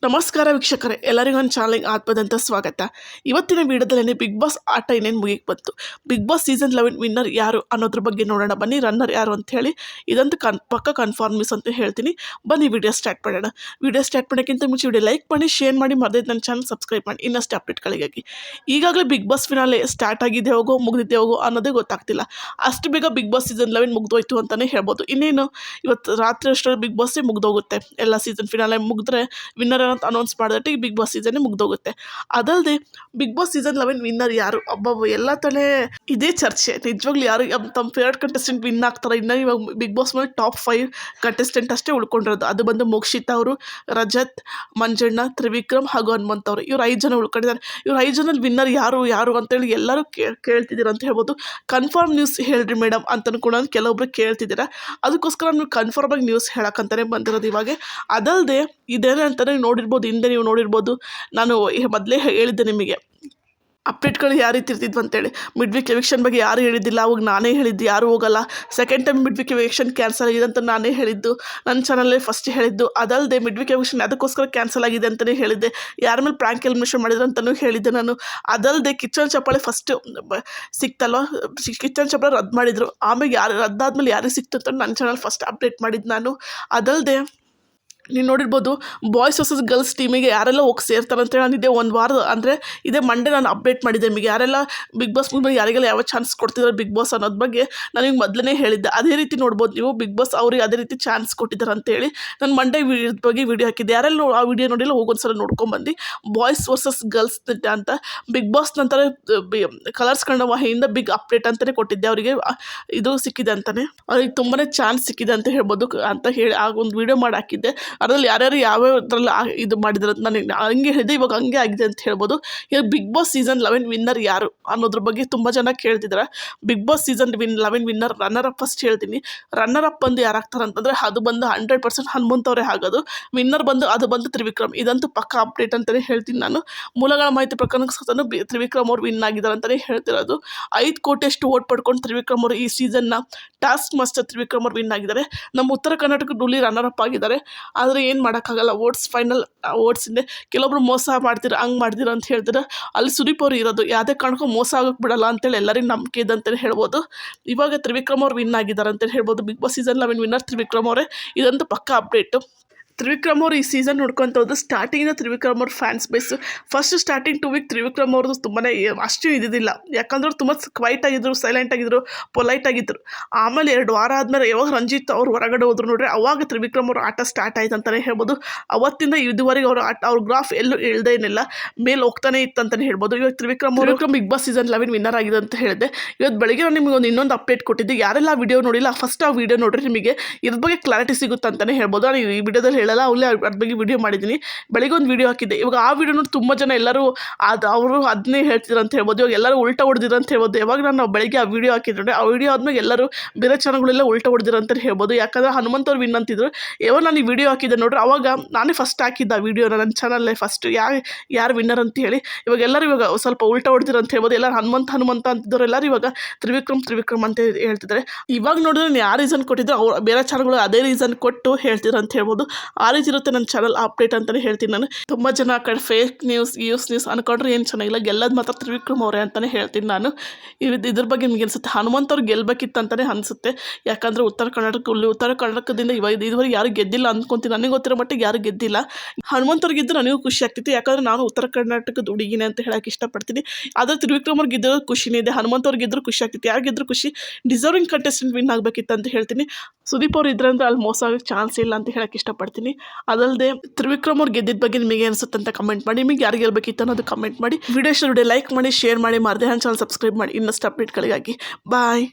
ನಮಸ್ಕಾರ ವೀಕ್ಷಕರೇ, ಎಲ್ಲರಿಗೂ ಒಂದು ಚಾನಲ್ಗೆ ಆತ್ಮದಂತ ಸ್ವಾಗತ. ಇವತ್ತಿನ ವಿಡಿಯೋದಲ್ಲಿ ಬಿಗ್ ಬಾಸ್ ಆಟ ಇನ್ನೇನು ಮುಗಿಗೆ ಬಂತು. ಬಿಗ್ ಬಾಸ್ ಸೀಸನ್ 11 ವಿನ್ನರ್ ಯಾರು ಅನ್ನೋದ್ರ ಬಗ್ಗೆ ನೋಡೋಣ ಬನ್ನಿ. ರನ್ನರ್ ಯಾರು ಅಂತ ಹೇಳಿ ಇದಂತೂ ಪಕ್ಕ ಕನ್ಫರ್ಮ್ ನ್ಯೂಸ್ ಅಂತ ಹೇಳ್ತೀನಿ. ಬನ್ನಿ ವಿಡಿಯೋ ಸ್ಟಾರ್ಟ್ ಮಾಡೋಣ. ವಿಡಿಯೋ ಸ್ಟಾರ್ಟ್ ಮಾಡೋಕ್ಕಿಂತ ಮುಂಚೆ ವಿಡಿಯೋ ಲೈಕ್ ಮಾಡಿ, ಶೇರ್ ಮಾಡಿ, ಮರೆದಿದ್ದು ನನ್ನ ಚಾನಲ್ ಸಬ್ಸ್ಕ್ರೈಬ್ ಮಾಡಿ ಇನ್ನಷ್ಟು ಅಪ್ಡೇಟ್ಗಳಿಗಾಗಿ. ಈಗಾಗಲೇ ಬಿಗ್ ಬಾಸ್ ಫಿನಾಲೆ ಸ್ಟಾರ್ಟ್ ಆಗಿದೆ ಹೋಗೋ ಮುಗಿದಿದ್ದೆ ಹೋಗೋ ಅನ್ನೋದೇ ಗೊತ್ತಾಗ್ತಿಲ್ಲ. ಅಷ್ಟು ಬೇಗ ಬಿಗ್ ಬಾಸ್ ಸೀಸನ್ 11 ಮುಗಿದೋಯ್ತು ಅಂತಲೇ ಹೇಳ್ಬೋದು. ಇನ್ನೇನು ಇವತ್ತು ರಾತ್ರಿ ಅಷ್ಟರಲ್ಲಿ ಬಿಗ್ ಬಾಸ್ಸೇ ಮುಗಿದೋಗುತ್ತೆ. ಎಲ್ಲ ಸೀಸನ್ ಫಿನಾಲೆ ಮುಗಿದ್ರೆ ವಿನ್ನರ್ ಅಂತ ಅನೌನ್ಸ್ ಮಾಡಿದಟ್ಟು ಈಗ ಬಿಗ್ ಬಾಸ್ ಸೀಸನ್ನೇ ಮುಗ್ದೋಗುತ್ತೆ. ಅದಲ್ಲದೆ ಬಿಗ್ ಬಾಸ್ ಸೀಸನ್ 11 ವಿನ್ನರ್ ಯಾರು ಅಬ್ಬಬ್ಬ ಎಲ್ಲ ತಲೆ ಇದೇ ಚರ್ಚೆ. ನಿಜವಾಗ್ಲೂ ಯಾರು ತಮ್ಮ ಫೇವ್ರೇಟ್ ಕಂಟೆಸ್ಟೆಂಟ್ ವಿನ್ ಆಗ್ತಾರೆ. ಇನ್ನು ಇವಾಗ ಬಿಗ್ ಬಾಸ್ ಮೇಲೆ ಟಾಪ್ 5 ಕಂಟೆಸ್ಟೆಂಟ್ ಅಷ್ಟೇ ಉಳ್ಕೊಂಡಿರೋದು. ಅದು ಬಂದು ಮೋಕ್ಷಿತಾ ಅವರು, ರಜತ್, ಮಂಜಣ್ಣ, ತ್ರಿವಿಕ್ರಮ್ ಹಾಗೂ ಹನುಮಂತ್ ಅವರು. ಇವ್ರು 5 ಜನ ಉಳ್ಕೊಂಡಿದ್ದಾರೆ. ಇವ್ರು 5 ಜನಲ್ಲಿ ವಿನ್ನರ್ ಯಾರು ಅಂತೇಳಿ ಎಲ್ಲರೂ ಕೇಳ್ತಿದ್ದೀರ ಅಂತ ಹೇಳ್ಬೋದು. ಕನ್ಫರ್ಮ್ ನ್ಯೂಸ್ ಹೇಳ್ರಿ ಮೇಡಮ್ ಅಂತಲೂ ಕೂಡ ಕೆಲವೊಬ್ರು ಕೇಳ್ತಿದ್ದೀರಾ. ಅದಕ್ಕೋಸ್ಕರ ನೀವು ಕನ್ಫರ್ಮ್ ಆಗಿ ನ್ಯೂಸ್ ಹೇಳಕ್ಕಂತಾನೆ ಬಂದಿರೋದು ಇವಾಗ. ಅದಲ್ಲದೆ ಇದೇನೆ ಅಂತಲೇ ನೋಡಿರ್ಬೋದು, ಹಿಂದೆ ನೀವು ನೋಡಿರ್ಬೋದು. ನಾನು ಮೊದಲೇ ಹೇಳಿದ್ದೆ ನಿಮಗೆ ಅಪ್ಡೇಟ್ಗಳು ಯಾವ ರೀತಿ ಇರ್ತಿದ್ವು ಅಂತೇಳಿ. ಮಿಡ್ ವೀಕ್ ಎವಿಕ್ಷನ್ ಬಗ್ಗೆ ಯಾರು ಹೇಳಿದ್ದಿಲ್ಲ, ಅವಾಗ ನಾನೇ ಹೇಳಿದ್ದು ಯಾರು ಹೋಗಲ್ಲ. Second time mid weak eviction cancel ಆಗಿದೆ ಅಂತ ನಾನೇ ಹೇಳಿದ್ದು, ನನ್ನ ಚಾನಲ್ಲೇ ಫಸ್ಟ್ ಹೇಳಿದ್ದು. ಅದಲ್ಲದೆ ಮಿಡ್ ವೀಕ್ ಎವಿಕ್ಷನ್ ಅದಕ್ಕೋಸ್ಕರ ಕ್ಯಾನ್ಸಲ್ ಆಗಿದೆ ಅಂತಲೇ ಹೇಳಿದ್ದೆ. ಯಾರ ಮೇಲೆ ಪ್ರ್ಯಾಂಕ್ ಎಲಿಮಿನೇಷನ್ ಮಾಡಿದ್ರು ಅಂತಲೂ ಹೇಳಿದ್ದೆ ನಾನು. ಅದಲ್ಲದೆ ಕಿಚ್ಚನ್ ಚಪ್ಪಾಳೆ ಫಸ್ಟ್ ಸಿಕ್ತಲ್ವ, ಕಿಚ್ಚನ್ ಚಪ್ಪಾಳೆ ರದ್ದು ಮಾಡಿದರು. ಆಮೇಲೆ ಯಾರು ರದ್ದಾದ್ಮೇಲೆ ಯಾರಿಗೆ ಸಿಕ್ತು ಅಂತ ನನ್ನ ಚಾನಲ್ ಫಸ್ಟ್ ಅಪ್ಡೇಟ್ ಮಾಡಿದ್ದು ನಾನು. ಅದಲ್ಲದೆ ನೀವು ನೋಡಿರ್ಬೋದು, ಬಾಯ್ಸ್ ವರ್ಸಸ್ ಗರ್ಲ್ಸ್ ಟೀಮಿಗೆ ಯಾರೆಲ್ಲ ಹೋಗಿ ಸೇರ್ತಾರೆ ಅಂತೇಳಿ ನಾನು ಇದೇ ಒಂದು ವಾರ ಅಂದರೆ ಇದೇ ಮಂಡೇ ನಾನು ಅಪ್ಡೇಟ್ ಮಾಡಿದ್ದೆ ನಿಮಗೆ. ಯಾರೆಲ್ಲ ಬಿಗ್ ಬಾಸ್ ಮುಂದೆ ಯಾರಿಗೆಲ್ಲ ಯಾವ ಚಾನ್ಸ್ ಕೊಡ್ತಿದ್ದಾರೆ ಬಿಗ್ ಬಾಸ್ ಅನ್ನೋದ್ರ ಬಗ್ಗೆ ನನಗೆ ಮೊದಲೇ ಹೇಳಿದ್ದೆ. ಅದೇ ರೀತಿ ನೋಡ್ಬೋದು ನೀವು, ಬಿಗ್ ಬಾಸ್ ಅವ್ರಿಗೆ ಅದೇ ರೀತಿ ಚಾನ್ಸ್ ಕೊಟ್ಟಿದ್ದಾರೆ ಅಂತೇಳಿ ನಾನು ಮಂಡೇ ಬಗ್ಗೆ ವಿಡಿಯೋ ಹಾಕಿದ್ದೆ. ಯಾರೆಲ್ಲ ಆ ವಿಡಿಯೋ ನೋಡಿಲ್ಲ ಹೋಗೊಂದ್ಸಲ ನೋಡ್ಕೊಂಬಂದು. ಬಾಯ್ಸ್ ವರ್ಸಸ್ ಗರ್ಲ್ಸ್ ಅಂತ ಬಿಗ್ ಬಾಸ್ ನಂತರ ಕಲರ್ಸ್ ಕನ್ನಡ ವಾಹಿನಿಯಿಂದ ಬಿಗ್ ಅಪ್ಡೇಟ್ ಅಂತಲೇ ಕೊಟ್ಟಿದ್ದೆ. ಅವರಿಗೆ ಇದು ಸಿಕ್ಕಿದೆ ಅಂತಲೇ, ಅವ್ರಿಗೆ ತುಂಬಾ ಚಾನ್ಸ್ ಸಿಕ್ಕಿದೆ ಅಂತ ಹೇಳ್ಬೋದು ಅಂತ ಹೇಳಿ ಆಗ ಒಂದು ವಿಡಿಯೋ ಮಾಡಿ ಹಾಕಿದ್ದೆ. ಅದರಲ್ಲಿ ಯಾರ್ಯಾರು ಯಾವ್ಯಾವ್ದ್ರಲ್ಲಿ ಇದು ಮಾಡಿದ್ರೆ ನನಗೆ ಹಂಗೆ ಹೇಳಿದೆ, ಇವಾಗ ಹಂಗೆ ಆಗಿದೆ ಅಂತ ಹೇಳ್ಬೋದು. ಇವಾಗ ಬಿಗ್ ಬಾಸ್ ಸೀಸನ್ 11 ವಿನ್ನರ್ ಯಾರು ಅನ್ನೋದ್ರ ಬಗ್ಗೆ ತುಂಬ ಜನ ಕೇಳ್ತಿದ್ದಾರೆ. Big boss season 11 winner runner up first ಹೇಳ್ತೀನಿ. ರನ್ನರ್ ಅಪ್ ಬಂದು ಯಾರಾಗ್ತಾರೆ ಅಂತಂದರೆ ಅದು ಬಂದು 100% ಹನುಮಂತ್ ಅವರೇ ಆಗೋದು. ವಿನ್ನರ್ ಅದು ಬಂದು ತ್ರಿವಿಕ್ರಮ್. ಇದಂತೂ ಪಕ್ಕ ಅಪ್ಡೇಟ್ ಅಂತಲೇ ಹೇಳ್ತೀನಿ ನಾನು. ಮೂಲಗಳ ಮಾಹಿತಿ ಪ್ರಕಾರ ತ್ರಿವಿಕ್ರಮ್ ಅವ್ರು ವಿನ್ ಆಗಿದ್ದಾರೆ ಅಂತಲೇ ಹೇಳ್ತಿರೋದು. 5 ಕೋಟಿಯಷ್ಟು ಓಟ್ ಪಡ್ಕೊಂಡು ತ್ರಿವಿಕ್ರಮ್ ಅವರು ಈ ಸೀಸನ್ನ ಟಾಸ್ಕ್ ಮಾಸ್ಟರ್ ತ್ರಿವಿಕ್ರಮ್ ಅವ್ರು ವಿನ್ ಆಗಿದ್ದಾರೆ. ನಮ್ಮ ಉತ್ತರ ಕರ್ನಾಟಕ ಡೂಲಿ ರನ್ನರ್ ಅಪ್ ಆಗಿದ್ದಾರೆ. ಆದರೆ ಏನು ಮಾಡೋಕ್ಕಾಗಲ್ಲ, ಫೈನಲ್ ಓಟ್ಸಿಂದೆ ಕೆಲವೊಬ್ರು ಮೋಸ ಮಾಡ್ತೀರ, ಹಂಗೆ ಮಾಡ್ತೀರ ಅಂತ ಹೇಳ್ತಾರೆ. ಅಲ್ಲಿ ಸುದೀಪ್ ಅವರು ಇರೋದು, ಯಾವುದೇ ಕಾರಣಕ್ಕೂ ಮೋಸ ಆಗೋಕ್ಕೆ ಬಿಡಲ್ಲ ಅಂತೇಳಿ ಎಲ್ಲರಿಗೂ ನಂಬಿಕೆ ಇದೆ ಅಂತಲೇ ಹೇಳ್ಬೋದು. ಇವಾಗ ತ್ರಿವಿಕ್ರಮ್ ಅವ್ರು ವಿನ್ ಆಗಿದ್ದಾರೆ ಅಂತೇಳಿ ಹೇಳ್ಬೋದು. Big boss season 11 winner Trivikram ಅವರೇ. ಇದಂತೂ ಪಕ್ಕ ಅಪ್ಡೇಟು. ತ್ರಿವಿಕ್ರಮ್ ಅವರು ಈ ಸೀಸನ್ ನೋಡ್ಕೊಂತ ಹೋದ್ರೆ ಸ್ಟಾರ್ಟಿಂಗಿಂದ ತ್ರಿವಿಕ್ರಮ್ ಅವ್ರ fans base. First starting 2 week Trivikram ಅವ್ರದ್ದು ತುಂಬಾ ಅಷ್ಟು ಇದ್ದಿದ್ದಿಲ್ಲ. ಯಾಕಂದ್ರೆ ತುಂಬ ಕ್ವೈಟ್ ಆಗಿದ್ರು, ಸೈಲೆಂಟ್ ಆಗಿದ್ರು, ಪೊಲೈಟ್ ಆಗಿದ್ರು. ಆಮೇಲೆ 2 ವಾರ ಆದಮೇಲೆ ಯಾವಾಗ ರಂಜಿತ್ ಅವ್ರು ಹೊರಗಡೆ ಹೋದ್ರು ನೋಡ್ರಿ, ಅವಾಗ ತ್ರಿವಿಕ್ರಮ್ ಅವ್ರ ಆಟ ಸ್ಟಾರ್ಟ್ ಆಯ್ತು ಅಂತಲೇ ಹೇಳ್ಬೋದು. ಅವತ್ತಿಂದ ಇದುವರೆಗೆ ಅವ್ರ ಗ್ರಾಫ್ ಎಲ್ಲೂ ಇಳ್ದೇ ಏನಿಲ್ಲ, ಮೇಲೆ ಹೋಗ್ತಾನೆ ಇತ್ತು ಅಂತಲೇ ಹೇಳ್ಬೋದು. ಇವಾಗ Trivikram big boss season 11 winner ಆಗಿದೆ ಅಂತ ಹೇಳಿದೆ. ಇವತ್ತು ಬೆಳಗ್ಗೆ ನಾನು ನಿಮಗೆ ಇನ್ನೊಂದು ಅಪ್ಡೇಟ್ ಕೊಟ್ಟಿದ್ದೆ. ಯಾರೆಲ್ಲ ವಿಡಿಯೋ ನೋಡಿಲ್ಲ ಫಸ್ಟ್ ಆ ವಿಡಿಯೋ ನೋಡ್ರಿ, ನಿಮಗೆ ಇದ್ರ ಬಗ್ಗೆ ಕ್ಲಾರಿಟಿ ಸಿಗುತ್ತೆ ಅಂತಲೇ ಹೇಳ್ಬೋದು. ನಾನು ಈ ವಿಡಿಯೋದಲ್ಲಿ ಹೇಳಲ್ಲ, ಅವಲೇ ಅದ್ರ ಬಗ್ಗೆ ವಿಡಿಯೋ ಮಾಡಿದ್ದೀನಿ. ಬೆಳಿಗ್ಗೆ ಒಂದು ವಿಡಿಯೋ ಹಾಕಿದ್ದೆ. ಇವಾಗ ಆ ವಿಡಿಯೋ ನೋಡಿ ತುಂಬ ಜನ ಎಲ್ಲರೂ ಅವರು ಅದನ್ನೇ ಹೇಳ್ತಿದ್ರು ಅಂತ ಹೇಳ್ಬೋದು. ಇವಾಗ ಎಲ್ಲರೂ ಉಲ್ಟಾ ಹೊಡೆದಿದ್ರು ಅಂತ ಹೇಳ್ಬೋದು. ಯಾವಾಗ ನಾನು ಬೆಳಗ್ಗೆ ಆ ವಿಡಿಯೋ ಹಾಕಿದ್ರೆ ಆ ವಿಡಿಯೋ ಆದ್ಮೇಲೆ ಎಲ್ಲರೂ ಬೇರೆ ಚಾನಲ್ಗಳೆಲ್ಲ ಉಲ್ಟಾ ಹೊಡೆದಿರೋ ಅಂತ ಹೇಳ್ಬೋದು. ಯಾಕಂದರೆ ಹನುಮಂತ್ ಅವ್ರು ವಿನ್ ಅಂತಿದ್ರು. ಯಾವಾಗ ನಾನು ಈ ವಿಡಿಯೋ ಹಾಕಿದ್ದೆ ನೋಡ್ರಿ, ಅವಾಗ ನಾನೇ ಫಸ್ಟ್ ಹಾಕಿದ್ದೆ ಆ ವಿಡಿಯೋನ ನನ್ನ ಚಾನಲ್ಲೇ ಫಸ್ಟ್ ಯಾರು ವಿನ್ನರ್ ಅಂತ ಹೇಳಿ. ಇವಾಗ ಎಲ್ಲರೂ ಇವಾಗ ಸ್ವಲ್ಪ ಉಲ್ಟಾ ಹೊಡೆದಿರೋ ಅಂತ ಹೇಳ್ಬೋದು. ಎಲ್ಲರೂ ಹನುಮಂತ ಅಂತಿದ್ರು, ಎಲ್ಲರೂ ಇವಾಗ ತ್ರಿವಿಕ್ರಮ್ ಅಂತ ಹೇಳ್ತಿದ್ದಾರೆ. ಇವಾಗ ನೋಡಿದ್ರೆ ನಾನು ಯಾವ ರೀಸನ್ ಕೊಟ್ಟಿದ್ರು ಅವ್ರು ಬೇರೆ ಚಾನಲ್ಗಳು ಅದೇ ರೀಸನ್ ಕೊಟ್ಟು ಹೇಳ್ತಿದ್ರು ಅಂತ ಹೇಳ್ಬೋದು. ಆ ರೀತಿ ಇರುತ್ತೆ ನನ್ನ ಚಾನಲ್ ಅಪ್ಡೇಟ್ ಅಂತಲೇ ಹೇಳ್ತೀನಿ ನಾನು. ತುಂಬ ಜನ ಆ ಕಡೆ ಫೇಕ್ ನ್ಯೂಸ್ ಅನ್ಕೊಂಡ್ರೆ ಏನು ಚೆನ್ನಾಗಿಲ್ಲ. ಗೆಲ್ಲೋದು ಮಾತ್ರ ತ್ರಿವಿಕ್ರಮ್ ಅವರೇ ಅಂತಲೇ ಹೇಳ್ತೀನಿ ನಾನು. ಇದ್ರ ಬಗ್ಗೆ ನಿಮಗೆ ಅನಿಸುತ್ತೆ ಹನುಮಂತ್ ಅವ್ರು ಗೆಲ್ಲಬೇಕಿತ್ತು ಅಂತಲೇ ಅನಿಸುತ್ತೆ. ಯಾಕಂದರೆ ಉತ್ತರ ಕರ್ನಾಟಕದಿಂದ ಇದುವರೆಗೆ ಯಾರು ಗೆದ್ದಿಲ್ಲ ಅಂದ್ಕೊತೀನಿ. ನನಗೆ ಗೊತ್ತಿರೋ ಮಟ್ಟಿಗೆ ಯಾರು ಗೆದ್ದಿಲ್ಲ. ಹನುಮಂತ್ ಅವ್ರು ಗೆದ್ದು ನನಗೂ ಖುಷಿ ಆಗ್ತಿತ್ತು. ಯಾಕಂದರೆ ನಾನು ಉತ್ತರ ಕರ್ನಾಟಕದ ಹುಡುಗಿನೇ ಅಂತ ಹೇಳೋಕೆ ಇಷ್ಟಪಡ್ತೀನಿ. ಆದರೆ ತ್ರಿವಿಕ್ರಮ್ ಅವ್ರು ಗೆದ್ದಿರೋದು ಖುಷಿನೇ ಇದೆ. ಹನುಮಂತ್ ಅವ್ರು ಗೆದ್ದರೂ ಖುಷಿ ಆಗ್ತಿತ್ತು. ಯಾರು ಗೆದ್ದರೂ ಖುಷಿ. ಡಿಸರ್ವಿಂಗ್ ಕಂಟೆಸ್ಟೆಂಟ್ ವಿನ್ ಆಗಬೇಕಿತ್ತು ಅಂತ ಹೇಳ್ತೀನಿ. ಸುದೀಪ್ ಅವ್ರು ಇದ್ರೆ ಅಂದರೆ ಅಲ್ಲಿ ಮೋಸ ಆಗೋಕ್ಕೆ ಚಾನ್ಸ್ ಇಲ್ಲ ಅಂತ ಹೇಳೋಕೆ ಇಷ್ಟಪಡ್ತೀನಿ. ಅದಲ್ಲದೆ ತ್ರಿವಿಕ್ರಮ್ ಅವ್ರು ಗೆದ್ದಿದ್ದ ಬಗ್ಗೆ ನಿಮಗೆ ಅನಿಸುತ್ತೆ ಅಂತ ಕಮೆಂಟ್ ಮಾಡಿ. ನಿಮಗೆ ಯಾರು ಗೆಲ್ಲಬೇಕಿತ್ತು ಅನ್ನೋದು ಕಮೆಂಟ್ ಮಾಡಿ. ವಿಡಿಯೋ ಲೈಕ್ ಮಾಡಿ, ಶೇರ್ ಮಾಡಿ, ಮರದೇ ಚಾನಲ್ ಸಬ್ಸ್ಕ್ರೈಬ್ ಮಾಡಿ ಇನ್ನಷ್ಟು ಅಪ್ಡೇಟ್ಗಳಿಗಾಗಿ. ಬಾಯ್.